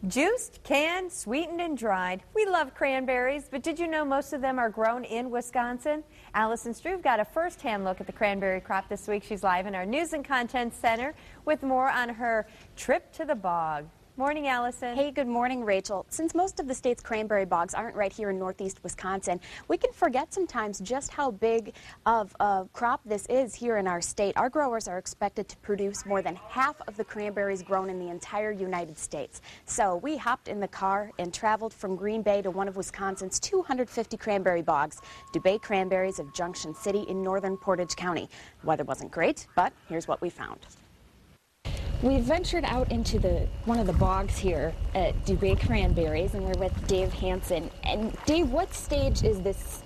Juiced, canned, sweetened, and dried. We love cranberries, but did you know most of them are grown in Wisconsin? Alison Struve got a first-hand look at the cranberry crop this week. She's live in our News and Content Center with more on her trip to the bog. Morning, Alison. Hey, good morning, Rachel. Since most of the state's cranberry bogs aren't right here in northeast Wisconsin, we can forget sometimes just how big of a crop this is here in our state. Our growers are expected to produce more than half of the cranberries grown in the entire United States. So we hopped in the car and traveled from Green Bay to one of Wisconsin's 250 cranberry bogs, Dubé Cranberries of Junction City in northern Portage County. The weather wasn't great, but here's what we found. We ventured out into one of the bogs here at Dubé Cranberries, and we're with Dave Hansen. And Dave, what stage is this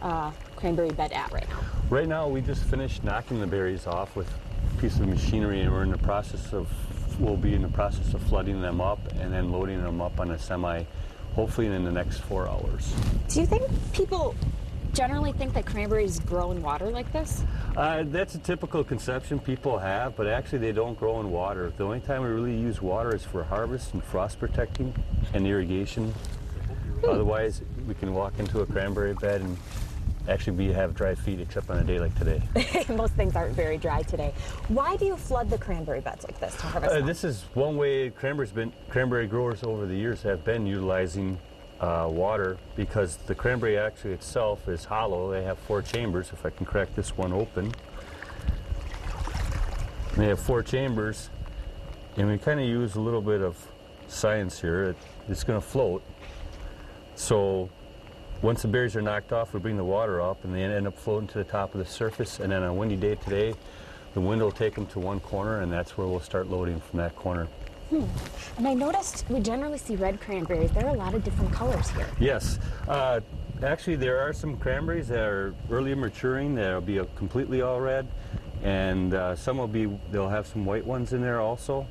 cranberry bed at right now? Right now, we just finished knocking the berries off with a piece of machinery, and we'll be in the process of flooding them up and then loading them up on a semi, hopefully in the next 4 hours. Do you think people generally think that cranberries grow in water like this? That's a typical conception people have, but actually they don't grow in water. The only time we really use water is for harvest and frost protecting and irrigation. Otherwise, we can walk into a cranberry bed and actually have dry feet, except on a day like today. Most things aren't very dry today. Why do you flood the cranberry beds like this to harvest them? This is one way cranberry growers over the years have been utilizing water, because the cranberry actually itself is hollow. They have 4 chambers. If I can crack this one open, they have 4 chambers, and we kind of use a little bit of science here. It's going to float. So once the berries are knocked off, we bring the water up, and they end up floating to the top of the surface. And then on a windy day today, the wind will take them to one corner, and that's where we'll start loading from that corner. And I noticed we generally see red cranberries. There are a lot of different colors here. Yes. Actually, there are some cranberries that are early maturing that will be completely all red, and they'll have some white ones in there also.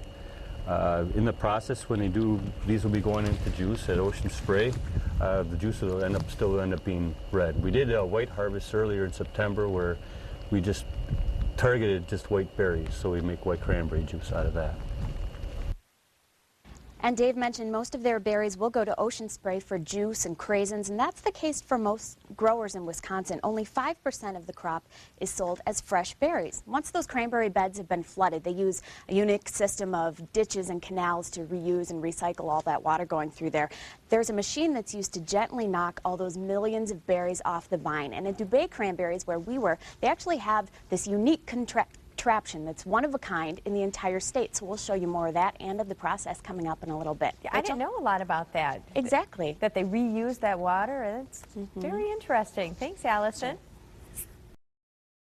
In the process, when they do, these will be going into juice at Ocean Spray. The juice will still end up being red. We did a white harvest earlier in September where we just targeted just white berries, so we make white cranberry juice out of that. And Dave mentioned most of their berries will go to Ocean Spray for juice and craisins, and that's the case for most growers in Wisconsin. Only 5% of the crop is sold as fresh berries. Once those cranberry beds have been flooded, they use a unique system of ditches and canals to reuse and recycle all that water going through there. There's a machine that's used to gently knock all those millions of berries off the vine. And at Dubé Cranberries, where we were, they actually have this unique contraption that's one of a kind in the entire state. So we'll show you more of that and of the process coming up in a little bit. Yeah, I didn't know a lot about that. Exactly. That they reuse that water. It's very interesting. Thanks, Alison.